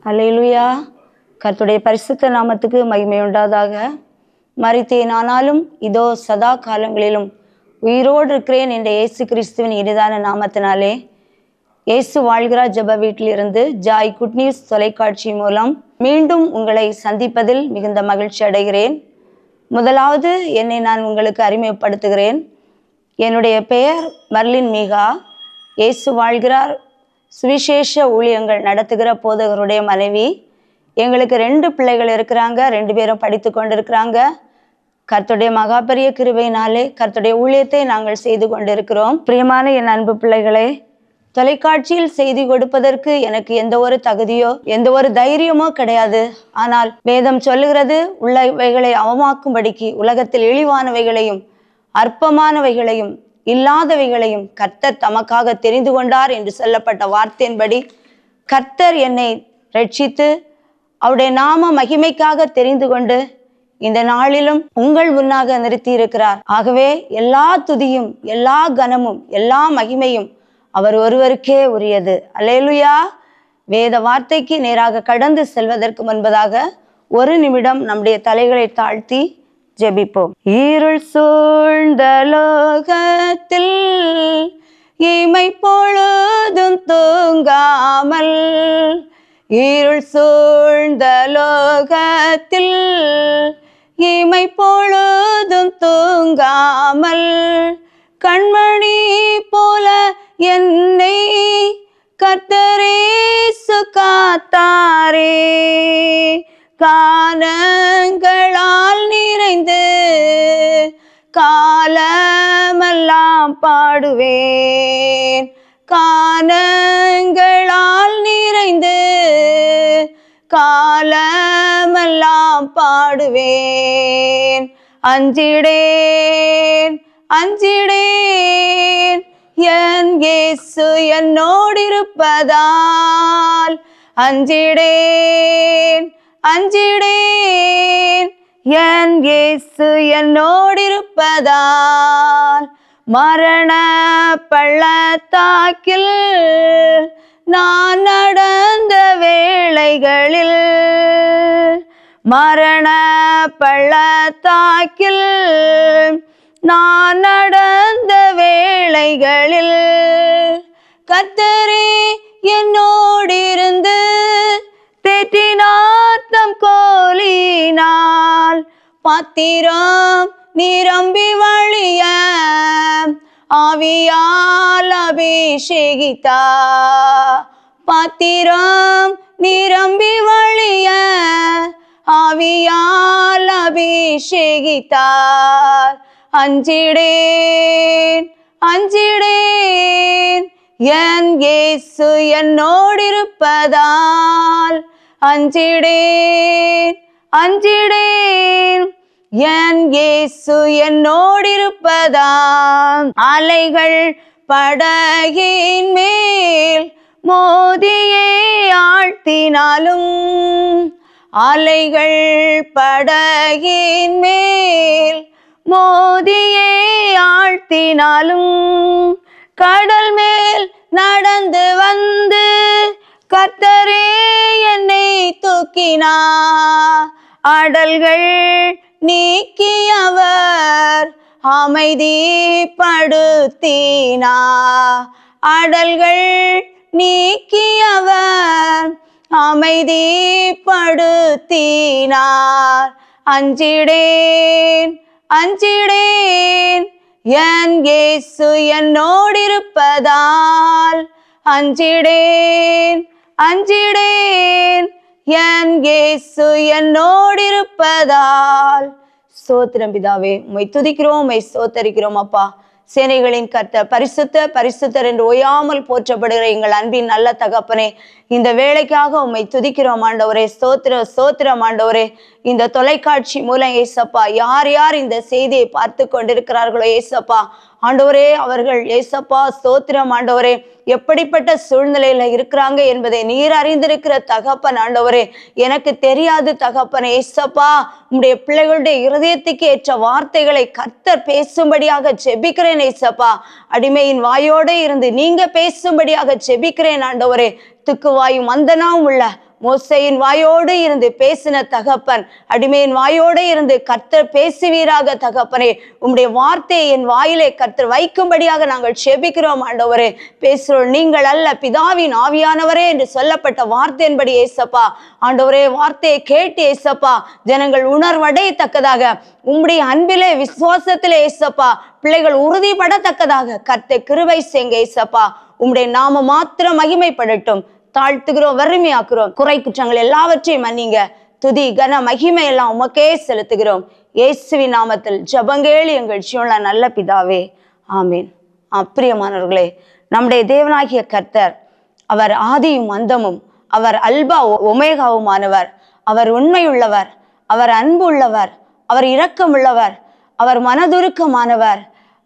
அல்லேலூயா. கர்த்தருடைய பரிசுத்த நாமத்துக்கு மகிமை உண்டாதாக. மரித்தேன், ஆனாலும் இதோ சதா காலங்களிலும் உயிரோடு இருக்கிறேன் என்ற இயேசு கிறிஸ்துவின் இனிதான நாமத்தினாலே இயேசு வாழ்கிறார் ஜெப வீட்டிலிருந்து ஜாய் குட் நியூஸ் தொலைக்காட்சி மூலம் மீண்டும் உங்களை சந்திப்பதில் மிகுந்த மகிழ்ச்சி அடைகிறேன். முதலாவது என்னை நான் உங்களுக்கு அறிமுகப்படுத்துகிறேன். என்னுடைய பெயர் மர்லின் மீகா. இயேசு வாழ்கிறார் சுவிசேஷ ஊழியங்கள் நடத்துகிற போதகருடைய மனைவி. எங்களுக்கு 2 பிள்ளைகள் இருக்கிறாங்க. 2 பேரும் படித்து கொண்டிருக்கிறாங்க. கர்த்தருடைய மகாபெரிய கிருபையினாலே கர்த்தருடைய ஊழியத்தை நாங்கள் செய்து கொண்டிருக்கிறோம். பிரியமான என் அன்பு பிள்ளைகளே, தொலைக்காட்சியில் செய்தி கொடுப்பதற்கு எனக்கு எந்த ஒரு தகுதியோ எந்த ஒரு தைரியமோ கிடையாது. ஆனால் வேதம் சொல்லுகிறது, உள்ளவைகளை அவமாக்கும்படிக்கு உலகத்தில் இழிவானவைகளையும் அற்பமானவைகளையும் இல்லாதவைகளையும் கர்த்தர் தமக்காக தெரிந்து கொண்டார் என்று சொல்லப்பட்ட வார்த்தையின்படி கர்த்தர் என்னை ரட்சித்து அவருடைய நாம மகிமைக்காக தெரிந்து கொண்டு இந்த நாளிலும் உங்கள் முன்னாக நிறுத்தி இருக்கிறார். ஆகவே எல்லா துதியும் எல்லா கனமும் எல்லா மகிமையும் அவர் ஒருவருக்கே உரியது. அல்லேலூயா. வேத வார்த்தைக்கு நேராக கடந்து செல்வதற்கு முன்பதாக ஒரு நிமிடம் நம்முடைய தலைகளை தாழ்த்தி ஜெபிப்போம். இருள் சூழ்ந்த லோகத்தில் இமை பொழுதும் தூங்காமல், இருள் சூழ்ந்த லோகத்தில் இமை பொழுதும் தூங்காமல், கண்மணி போல என்னை கர்த்தரேசு காத்தாரே. கானங்களால் நிறைந்து காலமெல்லாம் பாடுவேன். கானங்களால் நிறைந்து காலமெல்லாம் பாடுவேன். அஞ்சிடேன் அஞ்சிடேன் என் இயேசு என்னோடிருப்பதால். அஞ்சிடேன் அஞ்சிடேன் என் இயேசு என்னோடிருப்பதால். மரண பள்ளத்தாக்கில் நான் நடந்த வேளைகளில், மரண பள்ளத்தாக்கில் நான் நடந்த வேளைகளில் கர்த்தரே என்னோடிருந்து தேற்றினார் தம் கோலினால். பாத்திரம் நிரம்பி வழிய ஆவியால் அபிஷேகித்தார். பாத்திரம் நிரம்பி வழிய ஆவியால் அபிஷேகித்தார். அஞ்சிடேன் அஞ்சிடேன் என் இயேசு என்னோடிருப்பதால். அஞ்சிடேன் அஞ்சிடேன் என் இயேசு என்னோடிருப்பதால். அலைகள் படகின் மேல் மோதியே ஆழ்த்தினாலும், அலைகள் படகின் மேல் மோதியே ஆழ்த்தினாலும், கடல் மேல் நடந்து வந்து கர்த்தரே என்னை தூக்கினார். அடல்கள் நீக்கியவர் அமைதிப்படுத்தினார். அடல்கள் நீக்கியவர் அமைதிப்படுத்தினார். அஞ்சிடேன் அஞ்சிடேன் என் இயேசு என்னோடிருப்பதால். அஞ்சிடேன் அஞ்சிடேன் என் இயேசு என்னோடிருப்பதால். ஸ்தோத்திரம் பிதாவே, உம்மை துதிக்கிறோம், உம்மை ஸ்தோத்தரிக்கிறோம் அப்பா. சேனைகளின் கர்த்தர் பரிசுத்த பரிசுத்தர் என்று ஓயாமல் போற்றப்படுகிற எங்கள் அன்பின் நல்ல தகப்பனே, இந்த வேலைக்காக உம்மை துதிக்கிறோம் ஆண்டவரே. ஸ்தோத்திரம் ஸ்தோத்திரம் ஆண்டவரே. இந்த தொலைக்காட்சி மூலம் ஏசப்பா யார் யார் இந்த செய்தியை பார்த்து கொண்டிருக்கிறார்களோ ஏசப்பா ஆண்டவரே, அவர்கள் ஏசப்பா ஸ்தோத்திரம் ஆண்டவரே, எப்படிப்பட்ட சூழ்நிலையில இருக்கிறாங்க என்பதை நீர் அறிந்திருக்கிற தகப்பன் ஆண்டவரே. எனக்கு தெரியாது தகப்பன் ஏசப்பா, உம்முடைய பிள்ளைகளுடைய இருதயத்துக்கு ஏற்ற வார்த்தைகளை கர்த்தர் பேசும்படியாக ஜெபிக்கிறேன் ஏசப்பா. அடிமையின் வாயோடு இருந்து நீங்க பேசும்படியாக ஜெபிக்கிறேன் ஆண்டவரே. திக்குவாயும் மந்தனாவும் உள்ள மோசேயின் வாயோடு இருந்து பேசின தகப்பன், அடிமையின் வாயோடு இருந்து கர்த்தர் பேசுவீராக தகப்பனே. உம்முடைய வார்த்தையை என் வாயிலே கர்த்தர் வைக்கும்படியாக நாங்கள் செபிக்கிறோம் ஆண்டவரே. பேசுகிறோம், நீங்கள் அல்ல பிதாவின் ஆவியானவரே என்று சொல்லப்பட்ட வார்த்தையின்படி ஏசப்பா ஆண்டவரே, வார்த்தையை கேட்டு ஏசப்பா ஜனங்கள் உணர்வடையத்தக்கதாக, உம்முடைய அன்பிலே விசுவாசத்திலே ஏசப்பா பிள்ளைகள் உறுதிப்படத்தக்கதாக கர்த்தர் கிருபை செய்யுங்க ஏசப்பா. உம்முடைய நாம மாத்திரம் மகிமைப்படட்டும். தாழ்த்துகிறோம், வறுமையாக்குறோம், குறை குற்றங்கள் எல்லாவற்றையும் மன்னிங்க. துதி கன மகிமை எல்லாம் உமக்கே செலுத்துகிறோம். இயேசுவின் நாமத்தில் ஜெபங்கேளு எங்கள் ஜீவனுள்ள நல்ல பிதாவே, ஆமீன். பிரியமானவர்களே, நம்முடைய தேவனாகிய கர்த்தர் அவர் ஆதியும் அந்தமும், அவர் அல்பா ஒமேகாவுமானவர். அவர் உண்மையுள்ளவர், அவர் அன்பு உள்ளவர், அவர் இரக்கமுள்ளவர், அவர் மனதுருக்கமானவர்,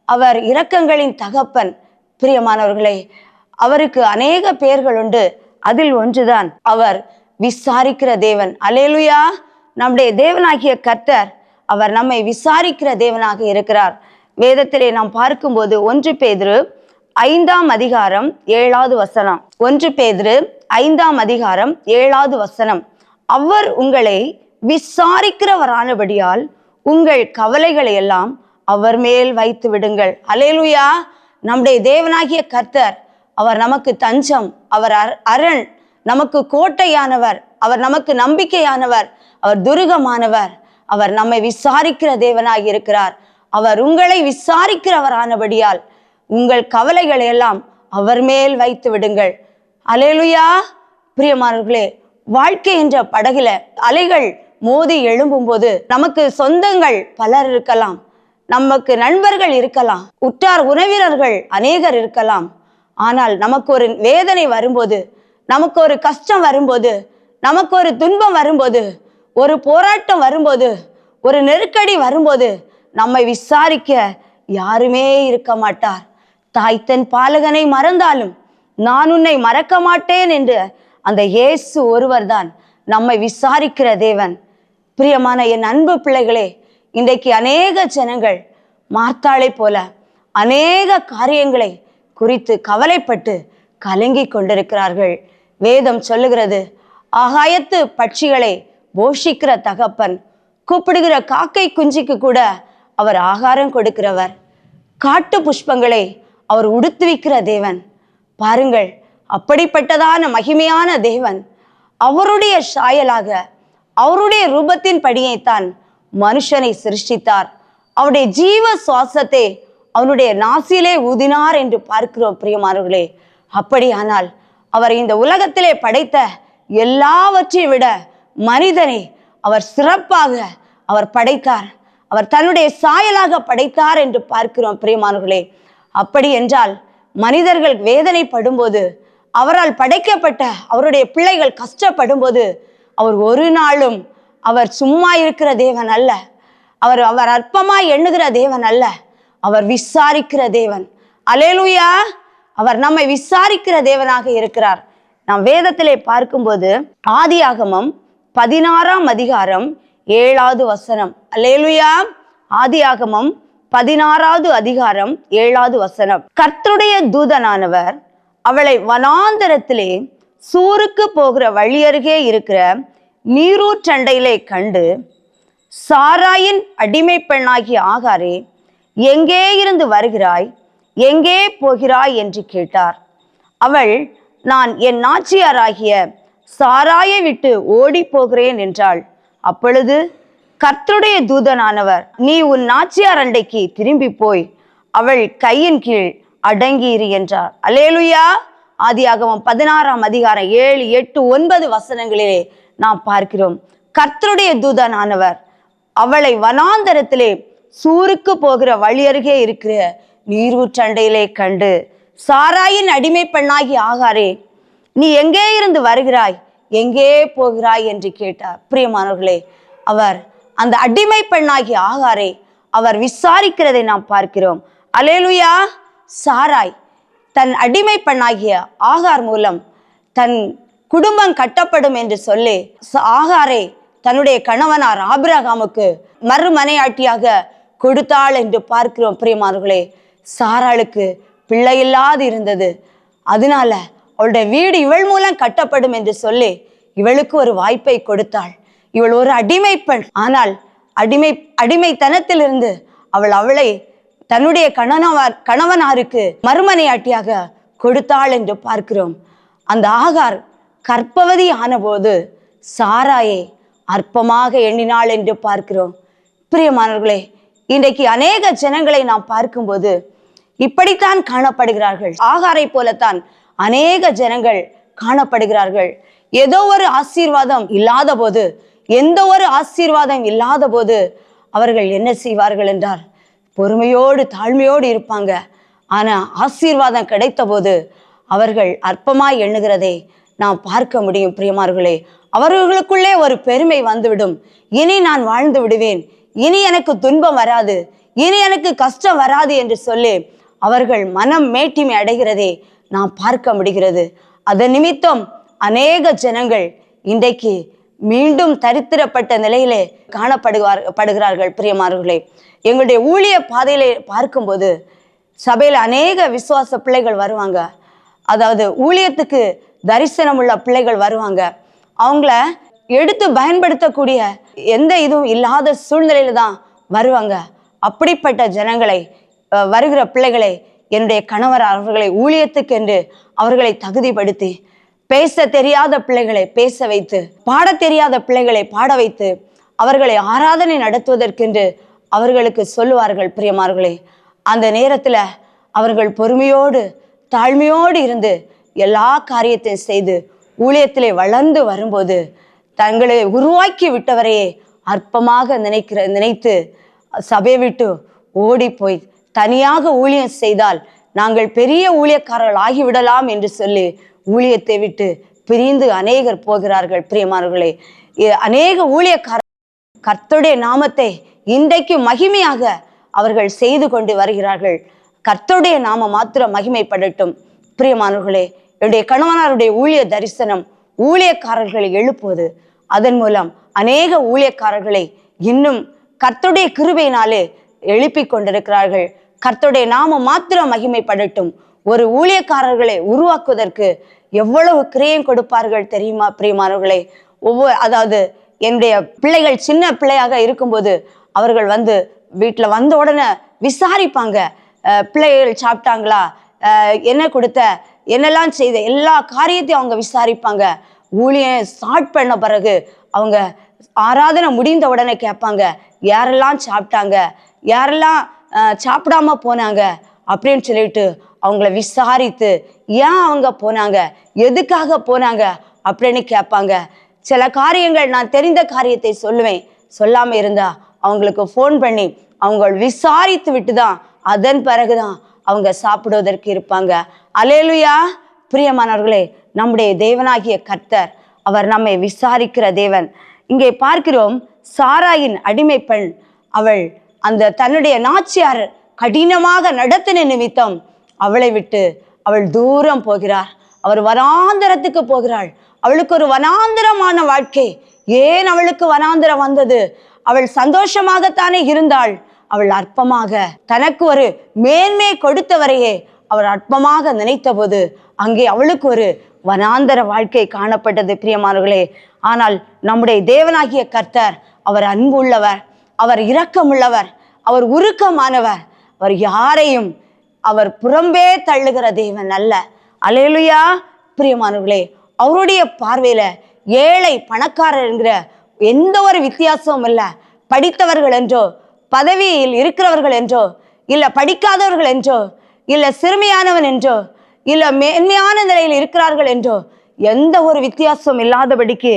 அவர் இரக்கங்களின் தகப்பன். பிரியமானவர்களே, அவருக்கு அநேக பெயர்கள் உண்டு. அதில் ஒன்றுதான் அவர் விசாரிக்கிற தேவன். அல்லேலூயா. நம்முடைய தேவனாகிய கர்த்தர் அவர் நம்மை விசாரிக்கிற தேவனாக இருக்கிறார். வேதத்திலே நாம் பார்க்கும்போது 1 பேதுரு 5ஆம் அதிகாரம் 7வது வசனம். 1 பேதுரு 5ஆம் அதிகாரம் 7வது வசனம். அவர் உங்களை விசாரிக்கிறவரானபடியால் உங்கள் கவலைகளை எல்லாம் அவர் மேல் வைத்து விடுங்கள். அல்லேலூயா. நம்முடைய தேவனாகிய கர்த்தர் அவர் நமக்கு தஞ்சம், அவர் அரண், நமக்கு கோட்டையானவர், அவர் நமக்கு நம்பிக்கையானவர், அவர் துருகமானவர். அவர் நம்மை விசாரிக்கிற தேவனாக இருக்கிறார். அவர் உங்களை விசாரிக்கிறவரானபடியால் உங்கள் கவலைகளை எல்லாம் அவர் மேல் வைத்து விடுங்கள். அல்லேலூயா. பிரியமானவர்களே, வாழ்க்கை என்ற படகுல அலைகள் மோதி எழும்பும் போது நமக்கு சொந்தங்கள் பலர் இருக்கலாம், நமக்கு நண்பர்கள் இருக்கலாம், உற்றார் உறவினர்கள் அநேகர் இருக்கலாம். ஆனால் நமக்கு ஒரு வேதனை வரும்போது, நமக்கு ஒரு கஷ்டம் வரும்போது, நமக்கு ஒரு துன்பம் வரும்போது, ஒரு போராட்டம் வரும்போது, ஒரு நெருக்கடி வரும்போது நம்மை விசாரிக்க யாருமே இருக்க மாட்டார். தாய் தன் பாலகனை மறந்தாலும் நான் உன்னை மறக்க மாட்டேன் என்று அந்த இயேசு ஒருவர் தான் நம்மை விசாரிக்கிற தேவன். பிரியமான என் அன்பு பிள்ளைகளே, இன்றைக்கு அநேக ஜனங்கள் மார்த்தாளை போல அநேக காரியங்களை குறித்து கவலைப்பட்டு கலங்கி கொண்டிருக்கிறார்கள். வேதம் சொல்லுகிறது, ஆகாயத்து பட்சிகளை போஷிக்கிற தகப்பன், கூப்பிடுகிற காக்கை குஞ்சிக்கு கூட அவர் ஆகாரம் கொடுக்கிறவர், காட்டு புஷ்பங்களை அவர் உடுத்துவிக்கிற தேவன். பாருங்கள், அப்படிப்பட்டதான மகிமையான தேவன் அவருடைய சாயலாக அவருடைய ரூபத்தின் படியைத்தான் மனுஷனை சிருஷ்டித்தார். அவருடைய ஜீவ சுவாசத்தை அவனுடைய நாசியிலே ஊதினார் என்று பார்க்கிறோம். பிரியமானவர்களே, அப்படியானால் அவர் இந்த உலகத்திலே படைத்த எல்லாவற்றையும் விட மனிதனை அவர் சிறப்பாக அவர் படைத்தார். அவர் தன்னுடைய சாயலாக படைத்தார் என்று பார்க்கிறோம். பிரியமானவர்களே, அப்படி என்றால் மனிதர்கள் வேதனைப்படும்போது, அவரால் படைக்கப்பட்ட அவருடைய பிள்ளைகள் கஷ்டப்படும் போது, அவர் ஒரு நாளும் அவர் சும்மா இருக்கிற தேவன் அல்ல, அவர் அற்பமாய் எண்ணுகிற தேவன் அல்ல, அவர் விசாரிக்கிற தேவன். அல்லேலூயா. அவர் நம்மை விசாரிக்கிற தேவனாக இருக்கிறார். நாம் வேதத்திலே பார்க்கும்போது ஆதியாகமம் 16ஆம் அதிகாரம் 7வது வசனம். அல்லேலூயா. ஆதியாகமம் 16வது அதிகாரம் 7வது வசனம். கர்த்தருடைய தூதனானவர் அவளை வனாந்தரத்திலே சூருக்கு போகிற வழியருகே இருக்கிற நீரூற்றண்டையிலே கண்டு, சாராயின் அடிமை பெண்ணாகிய ஆகாரே, எங்கே இருந்து வருகிறாய், எங்கே போகிறாய் என்று கேட்டார். அவள், நான் என் நாச்சியாராகிய சாராயை விட்டு ஓடி போகிறேன் என்றாள். அப்பொழுது கர்த்தருடைய தூதனானவர், நீ உன் நாச்சியார் அண்டைக்கு திரும்பி போய் அவள் கையின் கீழ் அடங்கியிரு என்றார். அல்லேலூயா. ஆதியாகமம் 16ஆம் அதிகாரம் 7, 8, 9 வசனங்களிலே நாம் பார்க்கிறோம். கர்த்தருடைய தூதனானவர் அவளை வனாந்தரத்திலே சூருக்கு போகிற வழியருகே இருக்கிற நீரூற்றண்டையிலே கண்டு, சாராயின் அடிமை பெண்ணாகி ஆகாரே, நீ எங்கே இருந்து வருகிறாய், எங்கே போகிறாய் என்று கேட்டார். பிரியமானவர்களே, அவர் அந்த அடிமை பெண்ணாகி ஆகாரே அவர் விசாரிக்கிறதை நாம் பார்க்கிறோம். அல்லேலூயா. சாராய் தன் அடிமை பெண்ணாகிய ஆகார் மூலம் தன் குடும்பம் கட்டப்படும் என்று சொல்லி ஆகாரை தன்னுடைய கணவனார் ஆபிரகாமுக்கு மறுமனையாட்டியாக கொடுத்தாள் என்று பார்க்கிறோம். பிரியமானவர்களே, சாராளுக்கு பிள்ளை இல்லாது இருந்தது. அதனால அவளுடைய வீடு இவள் மூலம் கட்டப்படும் என்று சொல்லி இவளுக்கு ஒரு வாய்ப்பை கொடுத்தாள். இவள் ஒரு அடிமை பெண். ஆனால் அடிமைத்தனத்திலிருந்து அவளை தன்னுடைய கணவனாருக்கு மறுமனையாட்டியாக கொடுத்தாள் என்று பார்க்கிறோம். அந்த ஆகார் கர்ப்பவதி ஆனபோது சாராயை அற்பமாக எண்ணினாள் என்று பார்க்கிறோம். பிரியமானவர்களே, இன்றைக்கு அநேக ஜனங்களை நாம் பார்க்கும்போது இப்படித்தான் காணப்படுகிறார்கள். ஆகாரை போலத்தான் அநேக ஜனங்கள் காணப்படுகிறார்கள். ஏதோ ஒரு ஆசீர்வாதம் இல்லாத போது, எந்த ஒரு ஆசீர்வாதம் இல்லாத போது அவர்கள் என்ன செய்வார்கள் என்றால் பொறுமையோடு தாழ்மையோடு இருப்பாங்க. ஆனா ஆசீர்வாதம் கிடைத்த போது அவர்கள் அற்பமாய் எண்ணுகிறதை நாம் பார்க்க முடியும். பிரியமார்களே, அவர்களுக்குள்ளே ஒரு பெருமை வந்துவிடும். இனி நான் வாழ்ந்து விடுவேன், இனி எனக்கு துன்பம் வராது, இனி எனக்கு கஷ்டம் வராது என்று சொல்லி அவர்கள் மனம் மேட்டிமை அடைகிறதை நாம் பார்க்க முடிகிறது. அதன் நிமித்தம் அநேக ஜனங்கள் இன்றைக்கு மீண்டும் தரித்திரப்பட்ட நிலையிலே காணப்படுகிறார்கள். பிரியமானவர்களே, எங்களுடைய ஊழிய பாதையிலே பார்க்கும்போது சபையில் அநேக விசுவாச பிள்ளைகள் வருவாங்க. அதாவது ஊழியத்துக்கு தரிசனம் உள்ள பிள்ளைகள் வருவாங்க. அவங்கள எடுத்து பயன்படுத்தக்கூடிய எந்த இதுவும் இல்லாத சூழ்நிலையில தான் வருவாங்க. அப்படிப்பட்ட ஜனங்களை, வருகிற பிள்ளைகளை என்னுடைய கணவர் அவர்களை ஊழியத்துக்கு என்று அவர்களை தகுதிப்படுத்தி, பேச தெரியாத பிள்ளைகளை பேச வைத்து, பாட தெரியாத பிள்ளைகளை பாட வைத்து, அவர்களை ஆராதனை நடத்துவதற்கென்று அவர்களுக்கு சொல்லுவார்கள். பிரியமார்களே, அந்த நேரத்தில் அவர்கள் பொறுமையோடு தாழ்மையோடு இருந்து எல்லா காரியத்தையும் செய்து ஊழியத்திலே வளர்ந்து வரும்போது தங்களை உருவாக்கி விட்டவரையே அற்பமாக நினைத்து சபையை விட்டு ஓடி போய் தனியாக ஊழியம் செய்தால் நாங்கள் பெரிய ஊழியக்காரர்கள் ஆகிவிடலாம் என்று சொல்லி ஊழியத்தை விட்டு பிரிந்து அநேகர் போகிறார்கள். பிரியமானவர்களே, அநேக ஊழியக்காரர் கர்த்தருடைய நாமத்தை இன்றைக்கு மகிமையாக அவர்கள் செய்து கொண்டு வருகிறார்கள். கர்த்தருடைய நாமம் மாத்திரம் மகிமைப்படட்டும். பிரியமானவர்களே, என்னுடைய கணவனாருடைய ஊழிய தரிசனம் ஊழியக்காரர்களை எழுப்புவது, அதன் மூலம் அநேக ஊழியக்காரர்களை இன்னும் கர்த்தருடைய கிருபையினாலே எழுப்பி கொண்டிருக்கிறார்கள். கர்த்தருடைய நாமம் மாத்திரம் மகிமைப்படட்டும். ஒரு ஊழியக்காரர்களை உருவாக்குவதற்கு எவ்வளவு கிரயம் கொடுப்பார்கள் தெரியுமா? பிரியமானவர்களே, அதாவது என்னுடைய பிள்ளைகள் சின்ன பிள்ளையாக இருக்கும்போது அவர்கள் வந்து வீட்டில் வந்த உடனே விசாரிப்பாங்க. பிள்ளைகள் சாப்பிட்டாங்களா, என்ன கொடுத்த, என்னெல்லாம் செய்த, எல்லா காரியத்தையும் அவங்க விசாரிப்பாங்க. ஊழியம் ஸ்டார்ட் பண்ண பிறகு அவங்க ஆராதனை முடிந்த உடனே கேட்பாங்க, யாரெல்லாம் சாப்பிட்டாங்க, யாரெல்லாம் சாப்பிடாம போனாங்க அப்படின்னு சொல்லிட்டு அவங்கள விசாரித்து ஏன் அவங்க போனாங்க, எதுக்காக போனாங்க அப்படின்னு கேட்பாங்க. சில காரியங்கள் நான் தெரிந்த காரியத்தை சொல்லுவேன், சொல்லாம இருந்தா அவங்களுக்கு ஃபோன் பண்ணி அவங்க விசாரித்து விட்டு தான் அதன் பிறகுதான் அவங்க சாப்பிடுவதற்கு இருப்பாங்க. அல்லேலூயா. பிரியமானவர்களே, நம்முடைய தேவனாகிய கர்த்தர் அவர் நம்மை விசாரிக்கிற தேவன். இங்கே பார்க்கிறோம், சாராயின் அடிமை பெண் அவள் அந்த தன்னுடைய நாச்சியார் கடினமாக நடத்தின நிமித்தம் அவளை விட்டு அவள் தூரம் போகிறார். அவர் வனாந்தரத்துக்கு போகிறாள். அவளுக்கு ஒரு வனாந்தரமான வாழ்க்கை. ஏன் அவளுக்கு வனாந்தரம் வந்தது? அவள் சந்தோஷமாகத்தானே இருந்தாள். அவள் அற்பமாக தனக்கு ஒரு மேன்மை கொடுத்தவரையே அவள் அற்பமாக நினைத்த போது அங்கே அவளுக்கு ஒரு வனாந்தர வாழ்க்கை காணப்பட்டது. பிரியமானவர்களே, ஆனால் நம்முடைய தேவனாகிய கர்த்தர் அவர் அன்பு உள்ளவர், அவர் இரக்கமுள்ளவர், அவர் உருக்கமானவர். அவர் யாரையும் அவர் புறம்பே தள்ளுகிற தேவன் அல்ல. அல்லேலூயா. பிரியமானவர்களே, அவருடைய பார்வையில ஏழை பணக்காரர் என்கிற எந்த ஒரு வித்தியாசமும் இல்லை. படித்தவர்கள் என்றோ, பதவியில் இருக்கிறவர்கள் என்றோ, இல்ல படிக்காதவர்கள் என்றோ, இல்ல சிறுமியானவன் என்றோ, இல்ல மேன்மையான நிலையில் இருக்கிறார்கள் என்றோ எந்த ஒரு வித்தியாசம் இல்லாதபடிக்கு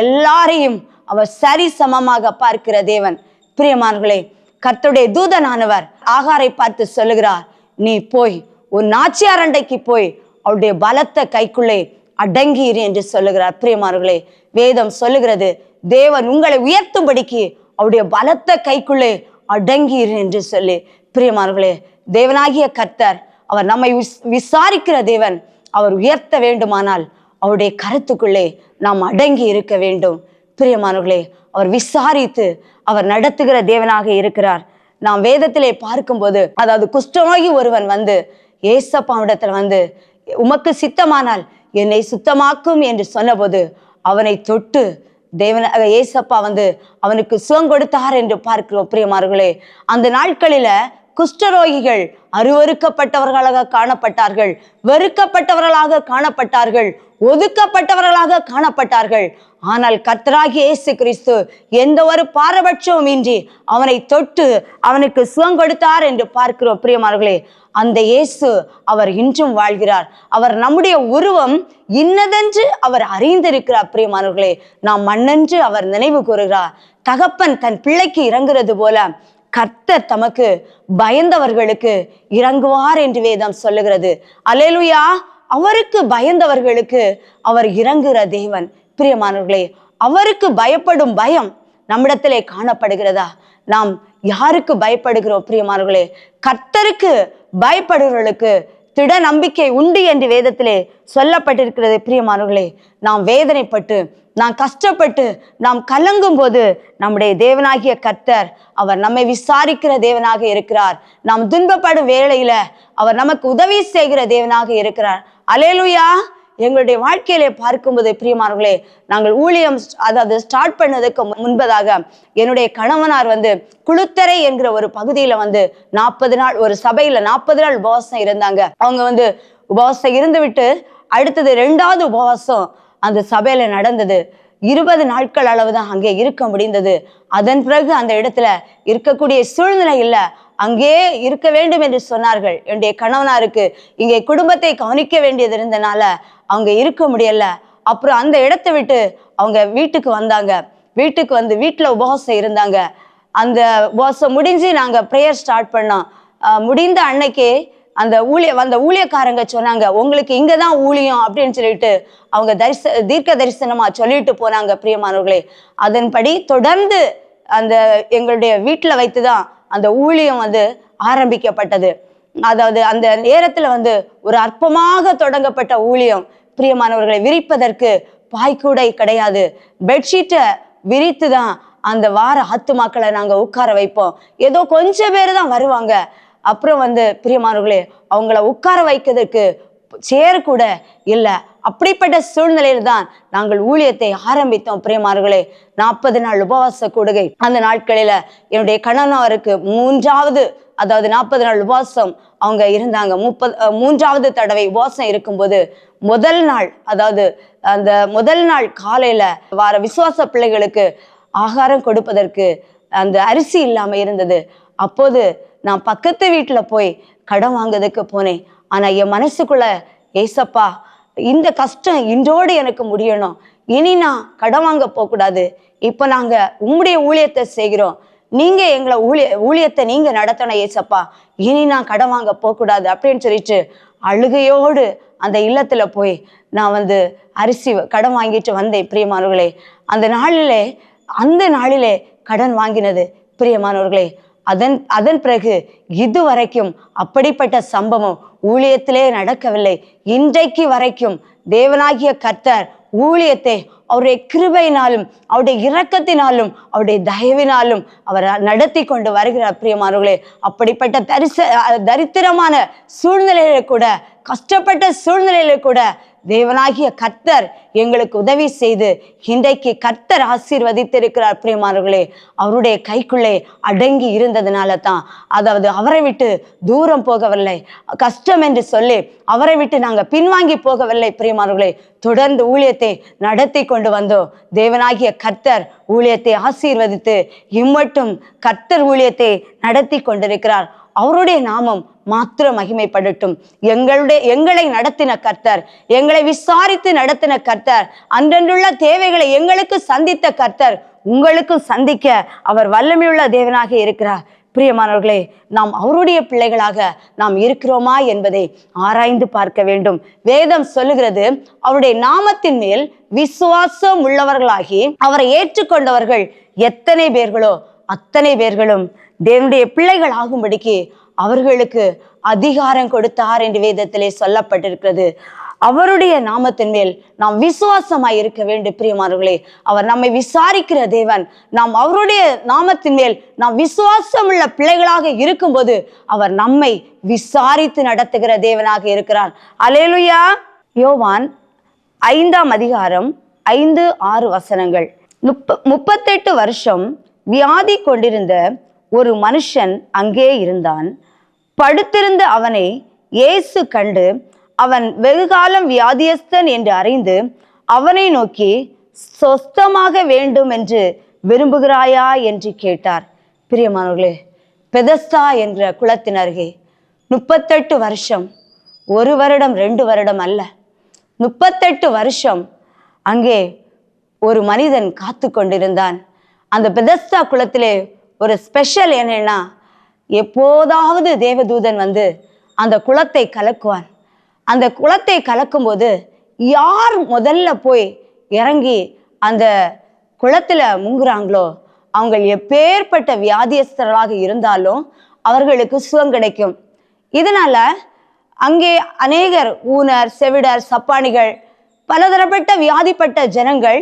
எல்லாரையும் அவர் சரி சமமாக பார்க்கிற தேவன். பிரியமானவர்களே, கர்த்தருடைய தூதனானவர் ஆகாரை பார்த்து சொல்லுகிறார், நீ போய் உன் நாச்சியார் அண்டைக்கு போய் அவருடைய பலத்த கைக்குள்ளே அடங்கியிரு என்று சொல்லுகிறார். பிரியமானவர்களே, வேதம் சொல்லுகிறது, தேவன் உங்களை உயர்த்தும்படிக்கு அவருடைய பலத்த கைக்குள்ளே அடங்கியிரு என்று சொல்லி. பிரியமானவர்களே, தேவனாகிய கர்த்தர் அவர் நம்மை விசாரிக்கிற தேவன். அவர் உயர்த்த வேண்டுமானால் அவருடைய கருத்துக்குள்ளே நாம் அடங்கி இருக்க வேண்டும். பிரியமானவர்களே, அவர் விசாரித்து அவர் நடத்துகிற தேவனாக இருக்கிறார். நாம் வேதத்திலே பார்க்கும்போது, அதாவது குஷ்டநோகி ஒருவன் வந்து ஏசப்பாவிடத்துல வந்து உமக்கு சித்தமானால் என்னை சுத்தமாக்கும் என்று சொன்னபோது அவனை தொட்டு ஏசப்பா அவனுக்கு சுகம் கொடுத்தார் என்று பார்க்கிறோம். பிரியமானவர்களே, அந்த நாட்களில குஷ்டரோகிகள் அருவருக்கப்பட்டவர்களாக காணப்பட்டார்கள், வெறுக்கப்பட்டவர்களாக காணப்பட்டார்கள், ஒதுக்கப்பட்டவர்களாக காணப்பட்டார்கள். ஆனால் கர்த்தராகிய இயேசு கிறிஸ்து எந்த ஒரு பாரபட்சமும் இன்றி அவனை தொட்டு அவனுக்கு சுகம் கொடுத்தார் என்று பார்க்கிறோம். பிரியமானவர்களே, அந்த இயேசு அவர் இன்றும் வாழ்கிறார். அவர் நம்முடைய உருவம் இன்னதென்று அவர் அறிந்திருக்கிறார். பிரியமானவர்களே, நாம் மண்ணென்று அவர் நினைவு கூறுகிறார். தகப்பன் தன் பிள்ளைக்கு இறங்குறது போல கர்த்தர் தமக்கு பயந்தவர்களுக்கு இறங்குவார் என்று வேதம் சொல்லுகிறது. அல்லேலூயா. அவருக்கு பயந்தவர்களுக்கு அவர் இறங்குகிற தேவன். பிரியமானவர்களே, அவருக்கு பயப்படும் பயம் நம்மிடத்திலே காணப்படுகிறதா? நாம் யாருக்கு பயப்படுகிறோம்? பிரியமானவர்களே, கர்த்தருக்கு பயப்படுகிறவர்களுக்கு திட நம்பிக்கை உண்டு என்று வேதத்திலே சொல்லப்பட்டிருக்கிறது. பிரியமானவர்களே, நாம் வேதனைப்பட்டு, நாம் கஷ்டப்பட்டு, நாம் கலங்கும் போது நம்முடைய தேவனாகிய கர்த்தர் அவர் நம்மை விசாரிக்கிற தேவனாக இருக்கிறார். நாம் துன்பப்படும் வேளையில அவர் நமக்கு உதவி செய்கிற தேவனாக இருக்கிறார். அல்லேலூயா. எங்களுடைய வாழ்க்கையிலே பார்க்கும்போது பிரியமானவர்களே, நாங்கள் ஊழியம் ஸ்டார்ட் பண்ணதுக்கு முன்பதாக என்னுடைய கணவனார் குளுத்தரை என்கிற ஒரு பகுதியில 40 நாள் ஒரு சபையில 40 நாள் உபவாசம் இருந்தாங்க. அவங்க உபவாசம் இருந்து விட்டு அடுத்தது 2வது உபவாசம் அந்த சபையில நடந்தது. 20 நாட்கள் அளவுதான் அங்கே இருக்க முடிந்தது. அதன் பிறகு அந்த இடத்துல இருக்கக்கூடிய சூழ்நிலை இல்ல, அங்கே இருக்க வேண்டும் என்று சொன்னார்கள். என்னுடைய கணவனாருக்கு இங்கே குடும்பத்தை கவனிக்க வேண்டியது இருந்தனால அவங்க இருக்க முடியல. அப்புறம் அந்த இடத்தை விட்டு அவங்க வீட்டுக்கு வந்தாங்க. வீட்டுக்கு வீட்டுல உபவாசம் இருந்தாங்க. அந்த உபவாசம் முடிஞ்சு நாங்க ப்ரேயர் ஸ்டார்ட் பண்ணோம். முடிந்த அன்னைக்கு அந்த ஊழியக்காரங்க சொன்னாங்க, உங்களுக்கு இங்கதான் ஊழியம் அப்படின்னு சொல்லிட்டு அவங்க தீர்க்க தரிசனமா சொல்லிட்டு போனாங்க. பிரியமானவர்களே, அதன்படி தொடர்ந்து அந்த எங்களுடைய வீட்டுல வைத்துதான் அந்த ஊழியம் ஆரம்பிக்கப்பட்டது. அதாவது அந்த நேரத்துல ஒரு அற்பமாக தொடங்கப்பட்ட ஊழியம். பிரியமானவர்களை, விரிப்பதற்கு பாய்கூடை கிடையாது. பெட்ஷீட்டை விரித்துதான் அந்த வார ஆத்துமாக்களை நாங்க உட்கார வைப்போம். ஏதோ கொஞ்சம் பேர் தான் வருவாங்க. அப்புறம் பிரியமானவர்களே, அவங்கள உட்கார வைக்கிறதுக்கு சேர் கூட இல்லை. அப்படிப்பட்ட சூழ்நிலையில் தான் நாங்கள் ஊழியத்தை ஆரம்பித்தோம். பிரியமானவர்களே, 40 நாள் உபவாச கூடுகை. அந்த நாட்களில என்னுடைய கணவருக்கு 3வது, அதாவது 40 நாள் உபவாசம் அவங்க இருந்தாங்க. 3வது தடவை உபவாசம் இருக்கும்போது முதல் நாள், அதாவது அந்த முதல் நாள் காலையில வார விசுவாச பிள்ளைகளுக்கு ஆகாரம் கொடுப்பதற்கு அந்த அரிசி இல்லாம இருந்தது. அப்போது நான் பக்கத்து வீட்டுல போய் கடன் வாங்குறதுக்கு போனேன். ஆனா என் மனசுக்குள்ள, ஏசப்பா, இந்த கஷ்டம் இன்றோடு எனக்கு முடியணும், இனி நான் கடன் வாங்க போகக்கூடாது. இப்ப நாங்க உம்முடைய ஊழியத்தை செய்கிறோம், நீங்க எங்களை ஊழியத்தை நீங்க நடத்தணும் ஏசப்பா, இனி நான் கடன் வாங்க போகக்கூடாது அப்படின்னு சொல்லிட்டு அழுகையோடு அந்த இல்லத்துல போய் நான் அரிசி கடன் வாங்கிட்டு வந்தேன். பிரியமானவர்களே, அந்த நாளிலே கடன் வாங்கினது. பிரியமானவர்களே, அதன் பிறகு இதுவரைக்கும் அப்படிப்பட்ட சம்பவம் ஊழியத்திலே நடக்கவில்லை. இன்றைக்கு வரைக்கும் தேவனாகிய கர்த்தர் ஊழியத்தை அவருடைய கிருபையினாலும் அவருடைய இரக்கத்தினாலும் அவருடைய தயவினாலும் அவர் நடத்தி கொண்டு வருகிறார். பிரியமானவர்களே, அப்படிப்பட்ட தரித்திரமான சூழ்நிலையில கூட, கஷ்டப்பட்ட சூழ்நிலையில கூட தேவனாகிய கர்த்தர் எங்களுக்கு உதவி செய்து இன்றைக்கு கர்த்தர் ஆசீர்வதித்திருக்கிறார். பிரியமானவர்களே, அவருடைய கைக்குள்ளே அடங்கி இருந்ததுனால தான், அதாவது அவரை விட்டு தூரம் போகவில்லை, கஷ்டம் என்று சொல்லி அவரை விட்டு நாங்கள் பின்வாங்கி போகவில்லை. பிரியமானவர்களே, தொடர்ந்து ஊழியத்தை நடத்தி கொண்டு வந்தோம். தேவனாகிய கர்த்தர் ஊழியத்தை ஆசீர்வதித்து இம்மட்டும் கர்த்தர் ஊழியத்தை நடத்தி கொண்டிருக்கிறார். அவருடைய நாமம் மாத்திர மகிமைப்படட்டும். எங்களை நடத்தின கர்த்தர், எங்களை விசாரித்து நடத்தின கர்த்தர், அன்றன்றுள்ள தேவைகளை எங்களுக்கு சந்தித்த கர்த்தர் உங்களுக்கும் சந்திக்க அவர் வல்லமையுள்ள தேவனாக இருக்கிறார். பிரியமானவர்களே, நாம் அவருடைய பிள்ளைகளாக நாம் இருக்கிறோமா என்பதை ஆராய்ந்து பார்க்க வேண்டும். வேதம் சொல்லுகிறது, அவருடைய நாமத்தின் மேல் விசுவாசம் உள்ளவர்களாகி அவரை ஏற்றுக்கொண்டவர்கள் எத்தனை பேர்களோ அத்தனை பேர்களும் தேவனுடைய பிள்ளைகள் ஆகும்படிக்கு அவர்களுக்கு அதிகாரம் கொடுத்தார் என்று வேதத்திலே சொல்லப்பட்டிருக்கிறது. அவருடைய நாமத்தின் மேல் நாம் விசுவாசமாய் இருக்க வேண்டும். பிரியமானவர்களே, அவர் நம்மை விசாரிக்கிற தேவன். நாம் அவருடைய நாமத்தின் மேல் நாம் விசுவாசம் உள்ள பிள்ளைகளாக இருக்கும்போது அவர் நம்மை விசாரித்து நடத்துகிற தேவனாக இருக்கிறார். அல்லேலூயா. யோவான் 5ஆம் அதிகாரம் 5-6 வசனங்கள். 38 வருஷம் வியாதி கொண்டிருந்த ஒரு மனுஷன் அங்கே இருந்தான். படுத்திருந்த அவனை இயேசு கண்டு, அவன் வெகுகாலம் வியாதியஸ்தன் என்று அறிந்து அவனை நோக்கி, சொஸ்தமாக வேண்டும் என்று விரும்புகிறாயா என்று கேட்டார். பிரியமானவர்களே, பெதஸ்தா என்ற குளத்தின் அருகே 38 வருஷம், 1 வருடம் 2 வருடம் அல்ல, 38 வருஷம் அங்கே ஒரு மனிதன் காத்து கொண்டிருந்தான். அந்த பெதஸ்தா குளத்திலே ஒரு ஸ்பெஷல் என்னன்னா, எப்போதாவது தேவதூதன் வந்து அந்த குளத்தை கலக்குவான். அந்த குளத்தை கலக்கும்போது யார் முதல்ல போய் இறங்கி அந்த குளத்தில் முங்குறாங்களோ அவங்க எப்பேற்பட்ட வியாதியஸ்தர்களாக இருந்தாலும் அவர்களுக்கு சுகம் கிடைக்கும். இதனால அங்கே அநேகர் ஊனர், செவிடர், சப்பானிகள், பலதரப்பட்ட வியாதிப்பட்ட ஜனங்கள்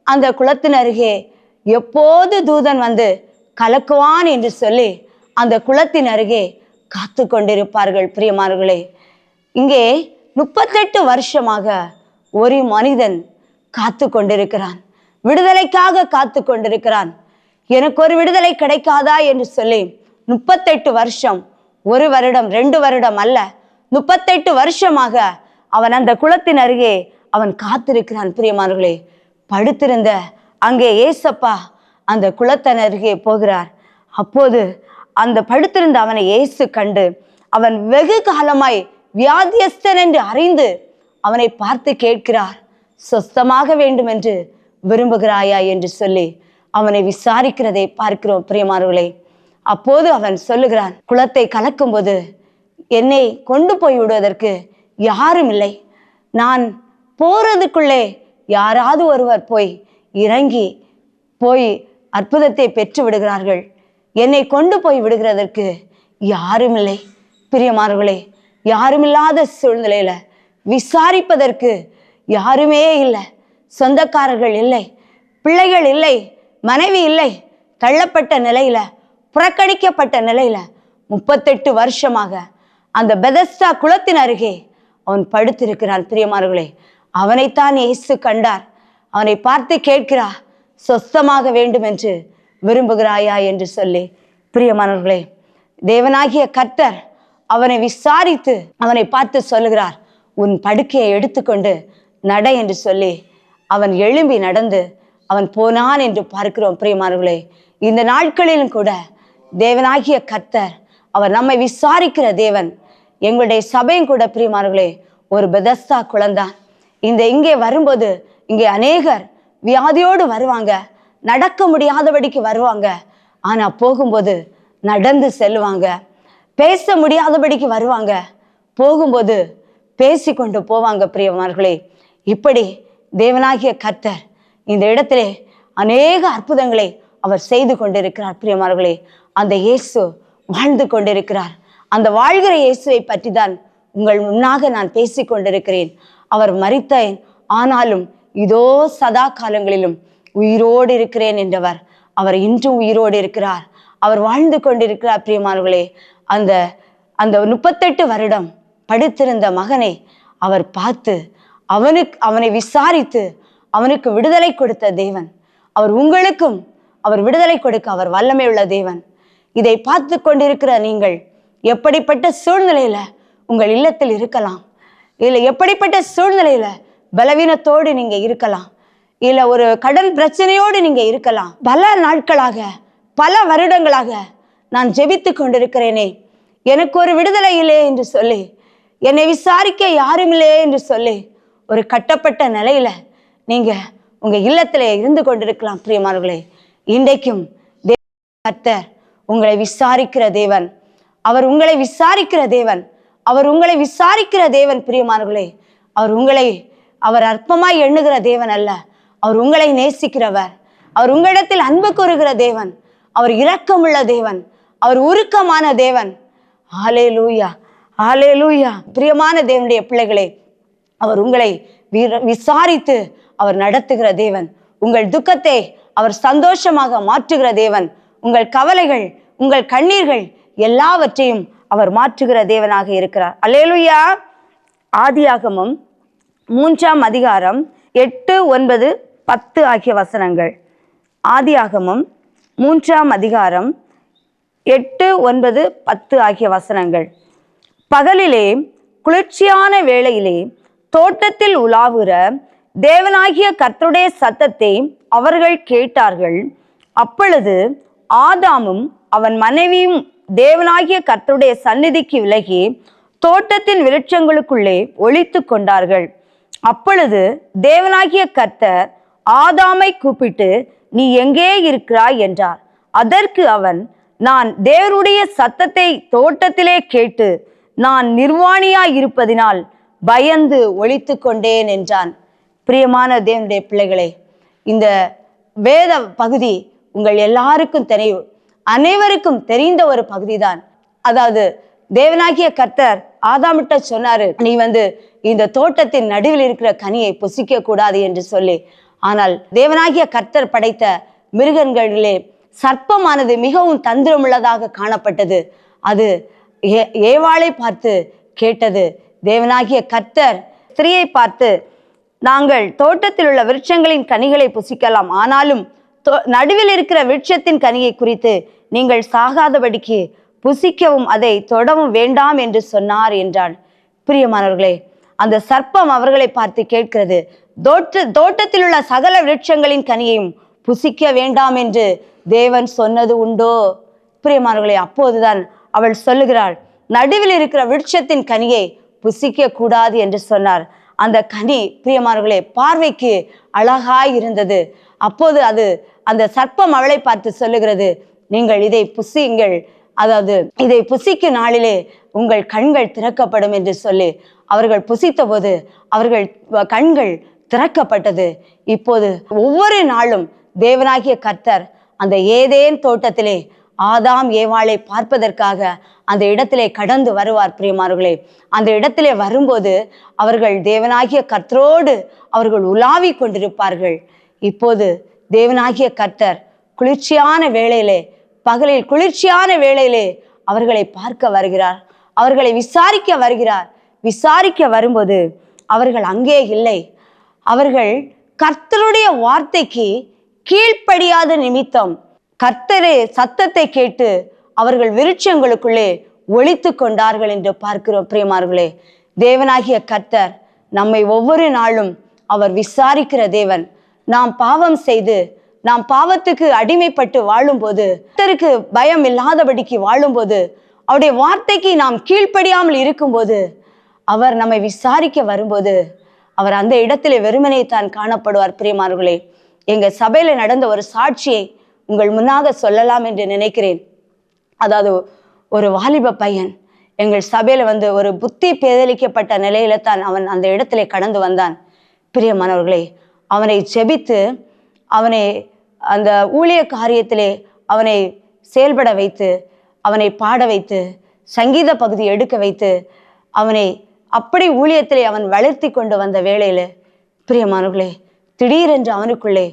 அந்த குளத்தின் அருகே எப்போது தூதன் வந்து கலக்குவான் என்று சொல்லி அந்த குளத்தின் அருகே காத்து கொண்டிருப்பார்கள். பிரியமானவர்களே, இங்கே 38 வருஷமாக ஒரு மனிதன் காத்து கொண்டிருக்கிறான், விடுதலைக்காக காத்து கொண்டிருக்கிறான். எனக்கு ஒரு விடுதலை கிடைக்காதா என்று சொல்லி 38 வருஷம், 1 வருடம் 2 வருடம் அல்ல, 38 வருஷமாக அவன் அந்த குளத்தின் அருகே அவன் காத்திருக்கிறான். பிரியமானவர்களே, படுத்திருந்த அங்கே ஏசப்பா அந்த குளத்தின் அருகே போகிறார். அப்போது அந்த படுத்திருந்த அவனை இயேசு கண்டு, அவன் வெகு காலமாய் வியாதியஸ்தன் என்று அறிந்து அவனை பார்த்து கேட்கிறார், சொஸ்தமாக வேண்டும் என்று விரும்புகிறாயா என்று சொல்லி அவனை விசாரிக்கிறதை பார்க்கிறோம். பிரியமானவர்களே, அப்போது அவன் சொல்லுகிறான், குளத்தை கலக்கும் போது என்னை கொண்டு போய் விடுவதற்கு யாரும் இல்லை. நான் போறதுக்குள்ளே யாராவது ஒருவர் போய் இறங்கி போய் அற்புதத்தை பெற்று விடுகிறார்கள். என்னை கொண்டு போய் விடுகிறதற்கு யாரும் இல்லை. பிரியமானவர்களே, யாருமில்லாத சூழ்நிலையில விசாரிப்பதற்கு யாருமே இல்லை. சொந்தக்காரர்கள் இல்லை, பிள்ளைகள் இல்லை, மனைவி இல்லை. தள்ளப்பட்ட நிலையில, புறக்கணிக்கப்பட்ட நிலையில 38 வருஷமாக அந்த பெதஸ்தா குளத்தின் அருகே அவன் படுத்திருக்கிறான். பிரியமானவர்களே, அவனைத்தான் இயேசு கண்டார். அவனை பார்த்து கேட்கிறார், சொஸ்தமாக வேண்டும் என்று விரும்புகிறாயா என்று சொல்லி. பிரியமானவர்களே, தேவனாகிய கர்த்தர் அவனை விசாரித்து அவனை பார்த்து சொல்லுகிறார், உன் படுக்கையை எடுத்துக்கொண்டு நட என்று சொல்லி அவன் எழும்பி நடந்து அவன் போனான் என்று பார்க்கிறோம். பிரியமானவர்களே, இந்த நாட்களிலும் கூட தேவனாகிய கர்த்தர் அவர் நம்மை விசாரிக்கிற தேவன். எங்களுடைய சபையும் கூட பிரியமானவர்களே ஒரு பெதஸ்தா குளம்தான். இங்கே வரும்போது இங்கே அநேகர் வியாதியோடு வருவாங்க, நடக்க முடியாதபடிக்கு வருவாங்க. ஆனா போகும்போது நடந்து செல்லுவாங்க. பேச முடியாதபடிக்கு வருவாங்க, போகும்போது பேசி கொண்டு போவாங்க. பிரியமானவர்களே, இப்படி தேவனாகிய கர்த்தர் இந்த இடத்திலே அநேக அற்புதங்களை அவர் செய்து கொண்டிருக்கிறார். பிரியமானவர்களே, அந்த இயேசு வாழ்ந்து கொண்டிருக்கிறார். அந்த வாழ்கிற இயேசுவை பற்றி தான் உங்கள் முன்னாக நான் பேசி கொண்டிருக்கிறேன். அவர் மரித்தேன், ஆனாலும் இதோ சதா காலங்களிலும் உயிரோடு இருக்கிறேன் என்றவர் அவர் இன்றும் உயிரோடு இருக்கிறார். அவர் வாழ்ந்து கொண்டிருக்கிறார். பிரியமானவர்களே, அந்த 38 வருடம் படுத்திருந்த மகனை அவர் பார்த்து அவனை விசாரித்து அவனுக்கு விடுதலை கொடுத்த தேவன். அவர் உங்களுக்கும் அவர் விடுதலை கொடுக்க அவர் வல்லமை உள்ள தேவன். இதை பார்த்து கொண்டிருக்கிற நீங்கள் எப்படிப்பட்ட சூழ்நிலையில உங்கள் இல்லத்தில் இருக்கலாம், இல்லை எப்படிப்பட்ட சூழ்நிலையில பலவீனத்தோடு நீங்க இருக்கலாம், இல்ல ஒரு கடன் பிரச்சனையோடு நீங்க இருக்கலாம். பல நாட்களாக, பல வருடங்களாக நான் ஜெபித்து கொண்டிருக்கிறேனே, எனக்கு ஒரு விடுதலை இல்லை என்று சொல்லி, என்னை விசாரிக்க யாரும் இல்லையே என்று சொல்லி ஒரு கட்டப்பட்ட நிலையில நீங்க உங்க இல்லத்துல இருந்து கொண்டிருக்கலாம். பிரியமானவர்களே, இன்றைக்கும் கர்த்தர் உங்களை விசாரிக்கிற தேவன். அவர் உங்களை விசாரிக்கிற தேவன். அவர் உங்களை விசாரிக்கிற தேவன். பிரியமானவர்களே, அவர் அற்பமாய் எண்ணுகிற தேவன் அல்ல. அவர் உங்களை நேசிக்கிறவர். அவர் உங்களிடத்தில் அன்பு கூறுகிற தேவன். அவர் இரக்கமுள்ள தேவன். அவர் உருக்கமான தேவன். ஹல்லேலூயா, ஹல்லேலூயா. பிரியமான தேவனுடைய பிள்ளைகளே, அவர் உங்களை விசாரித்து அவர் நடத்துகிற தேவன். உங்கள் துக்கத்தை அவர் சந்தோஷமாக மாற்றுகிற தேவன். உங்கள் கவலைகள், உங்கள் கண்ணீர்கள் எல்லாவற்றையும் அவர் மாற்றுகிற தேவனாக இருக்கிறார். அல்லேலூயா. ஆதியாகமம் 3ஆம் அதிகாரம் 8, 9, 10 ஆகிய வசனங்கள். ஆதியாகமம் 3ஆம் அதிகாரம் 8, 9, 10 ஆகிய வசனங்கள். பகலிலே குளிர்ச்சியான வேளையிலே தோட்டத்தில் உலாவுற தேவனாகிய கர்த்தருடைய சத்தத்தை அவர்கள் கேட்டார்கள். அப்பொழுது ஆதாமும் அவன் மனைவியும் தேவனாகிய கர்த்தருடைய சந்நிதிக்கு விலகி தோட்டத்தின் விருட்சங்களுக்குள்ளே ஒளித்து கொண்டார்கள். அப்பொழுது தேவனாகிய கர்த்தர் ஆதாமை கூப்பிட்டு, நீ எங்கே இருக்கிறாய் என்றார். அதற்கு அவன், நான் தேவனுடைய சத்தத்தை தோட்டத்திலே கேட்டு நான் நிர்வாணியாய் இருப்பதினால் பயந்து ஒளித்து கொண்டேன் என்றான். பிரியமான தேவனுடைய பிள்ளைகளே, இந்த வேத பகுதி உங்கள் எல்லாருக்கும் தெரியும், அனைவருக்கும் தெரிந்த ஒரு பகுதி தான். அதாவது தேவனாகிய கர்த்தர் ஆதாமிட்ட சொன்னாரு, நீ இந்த தோட்டத்தின் நடுவில் இருக்கிற கனியை புசிக்க கூடாது என்று சொல்லி. ஆனால் தேவனாகிய கர்த்தர் படைத்த மிருகங்களிலே சர்ப்பமானது மிகவும் தந்திரமுள்ளதாக காணப்பட்டது. அது ஏவாளை பார்த்து கேட்டது. தேவனாகிய கர்த்தர் ஸ்திரியை பார்த்து, நாங்கள் தோட்டத்தில் உள்ள விருட்சங்களின் கனிகளை புசிக்கலாம், ஆனாலும் நடுவில் இருக்கிற விருட்சத்தின் கனியை குறித்து நீங்கள் சாகாதபடிக்கு புசிக்கவும் அதை தொடவும் வேண்டாம் என்று சொன்னார் என்றான். பிரியமானவர்களே, அந்த சர்ப்பம் அவர்களை பார்த்து கேட்கிறது, தோட்டத்தில் உள்ள சகல விருட்சங்களின் கனியையும் புசிக்க வேண்டாம் என்று தேவன் சொன்னது உண்டோ? பிரியமானவர்களே, அப்போதுதான் அவள் சொல்லுகிறாள், நடுவில் இருக்கிற விருட்சத்தின் கனியை புசிக்க கூடாது என்று சொன்னார். அந்த கனி பிரியமானவர்களே பார்வைக்கு அழகாய் இருந்தது. அப்போது அந்த சர்ப்பம் அவளை பார்த்து சொல்லுகிறது, நீங்கள் இதை புசியுங்கள், அதாவது இதை புசிக்கும் நாளிலே உங்கள் கண்கள் திறக்கப்படும் என்று சொல்லி அவர்கள் புசித்த போது அவர்கள் கண்கள் திறக்கப்பட்டது. இப்போது ஒவ்வொரு நாளும் தேவனாகிய கர்த்தர் அந்த ஏதேன் தோட்டத்திலே ஆதாம் ஏவாளை பார்ப்பதற்காக அந்த இடத்திலே கடந்து வருவார். பிரியமானவர்களே, அந்த இடத்திலே வரும்போது அவர்கள் தேவனாகிய கர்த்தரோடு அவர்கள் உலாவி கொண்டிருப்பார்கள். இப்போது தேவனாகிய கர்த்தர் குளிர்ச்சியான வேளையிலே, பகலில் குளிர்ச்சியான வேளையிலே அவர்களை பார்க்க வருகிறார், அவர்களை விசாரிக்க வருகிறார். விசாரிக்க வரும்போது அவர்கள் அங்கே இல்லை. அவர்கள் கர்த்தருடைய வார்த்தைக்கு கீழ்ப்படியாத நிமித்தம் கர்த்தரே சத்தத்தை கேட்டு அவர்கள் விருட்சங்களுக்குள்ளே ஒளித்து கொண்டார்கள் என்று பார்க்கிறோம். பிரியமானவர்களே, தேவனாகிய கர்த்தர் நம்மை ஒவ்வொரு நாளும் அவர் விசாரிக்கிற தேவன். நாம் பாவம் செய்து நாம் பாவத்துக்கு அடிமைப்பட்டு வாழும்போது, கர்த்தருக்கு பயம் இல்லாதபடிக்கு வாழும்போது, அவருடைய வார்த்தைக்கு நாம் கீழ்ப்படியாமல் இருக்கும்போது, அவர் நம்மை விசாரிக்க வரும்போது அவர் அந்த இடத்திலே வெறுமனே தான் காணப்படுவார். பிரியமானவர்களே, எங்க சபையில நடந்த ஒரு சாட்சியை உங்கள் முன்னாக சொல்லலாம் என்று நினைக்கிறேன். அதாவது ஒரு வாலிப பையன் எங்கள் சபையில ஒரு புத்தி பேதலிக்கப்பட்ட நிலையில தான் அவன் அந்த இடத்திலே கடந்து வந்தான். பிரியமானவர்களே, அவனை செபித்து அவனை அந்த ஊழிய காரியத்திலே அவனை செயல்பட வைத்து, அவனை பாட வைத்து, சங்கீத பகுதி எடுக்க வைத்து, அவனை அப்படி ஊழியத்திலே அவன் வளர்த்தி கொண்டு வந்த வேளையில பிரியமானவர்களே, திடீரென்று அவனுக்குள்ளே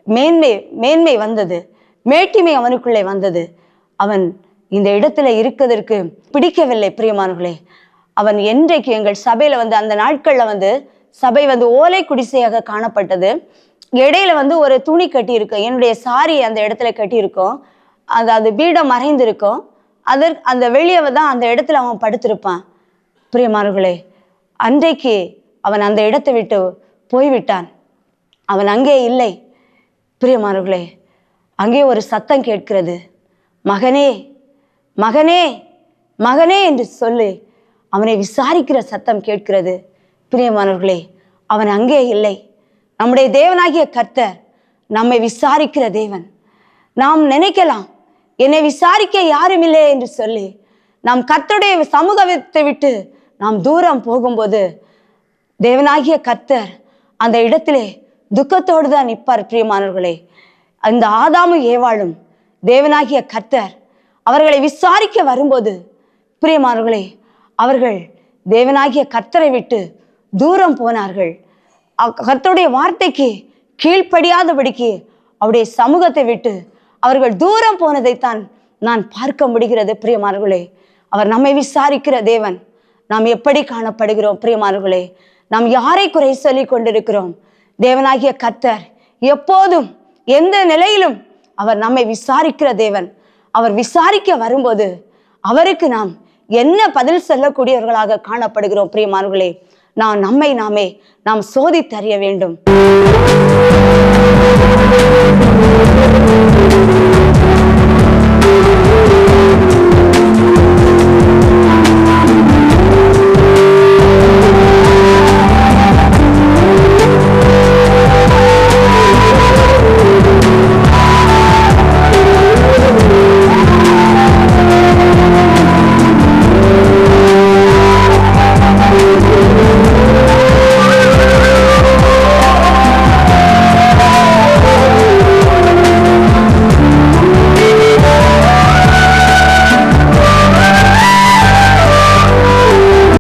மேன்மை வந்தது, மேட்டிமை அவனுக்குள்ளே வந்தது. அவன் இந்த இடத்துல இருக்கிறதற்கு பிடிக்கவில்லை. பிரியமானவர்களே, அவன் என்றைக்கு எங்கள் சபையில அந்த நாட்கள்ல சபை ஓலை குடிசையாக காணப்பட்டது. இடையில ஒரு துணி கட்டி இருக்கும், என்னுடைய சாரி அந்த இடத்துல கட்டி இருக்கும், அது பீடம் மறைந்திருக்கும். அந்த வெளியே தான் அந்த இடத்துல அவன் படுத்திருப்பான். பிரியமானவர்களே, அன்றைக்கு அவன் அந்த இடத்தை விட்டு போய்விட்டான். அவன் அங்கே இல்லை. பிரியமானவர்களே, அங்கே ஒரு சத்தம் கேட்கிறது, மகனே மகனே மகனே என்று சொல்லி அவனை விசாரிக்கிற சத்தம் கேட்கிறது. பிரியமானவர்களே, அவன் அங்கே இல்லை. நம்முடைய தேவனாகிய கர்த்தர் நம்மை விசாரிக்கிற தேவன். நாம் நினைக்கலாம், என்னை விசாரிக்க யாரும் இல்லை என்று சொல்லி நாம் கர்த்தருடைய சமூகத்தை விட்டு நாம் தூரம் போகும்போது தேவனாகிய கர்த்தர் அந்த இடத்திலே துக்கத்தோடு தான் நிற்பார். பிரியமானவர்களே, அந்த ஆதாமும் ஏவாளும் தேவனாகிய கர்த்தர் அவர்களை விசாரிக்க வரும்போது பிரியமானவர்களே, அவர்கள் தேவனாகிய கர்த்தரை விட்டு தூரம் போனார்கள். கர்த்தருடைய வார்த்தைக்கு கீழ்ப்படியாதபடிக்கு அவருடைய சமூகத்தை விட்டு அவர்கள் தூரம் போனதைத்தான் நான் பார்க்க முடிகிறது. பிரியமானவர்களே, அவர் நம்மை விசாரிக்கிற தேவன். நாம் எப்படி காணப்படுகிறோம்? பிரியமானவர்களே, நாம் யாரை குறை சொல்லி கொண்டிருக்கிறோம்? தேவனாகிய கர்த்தர் எப்போதும் எந்த நிலையிலும் அவர் நம்மை விசாரிக்கிற தேவன். அவர் விசாரிக்க வரும்போது அவருக்கு நாம் என்ன பதில் சொல்லக்கூடியவர்களாக காணப்படுகிறோம்? பிரியமானவர்களே, நம்மை நாம் சோதித்தறிய வேண்டும்.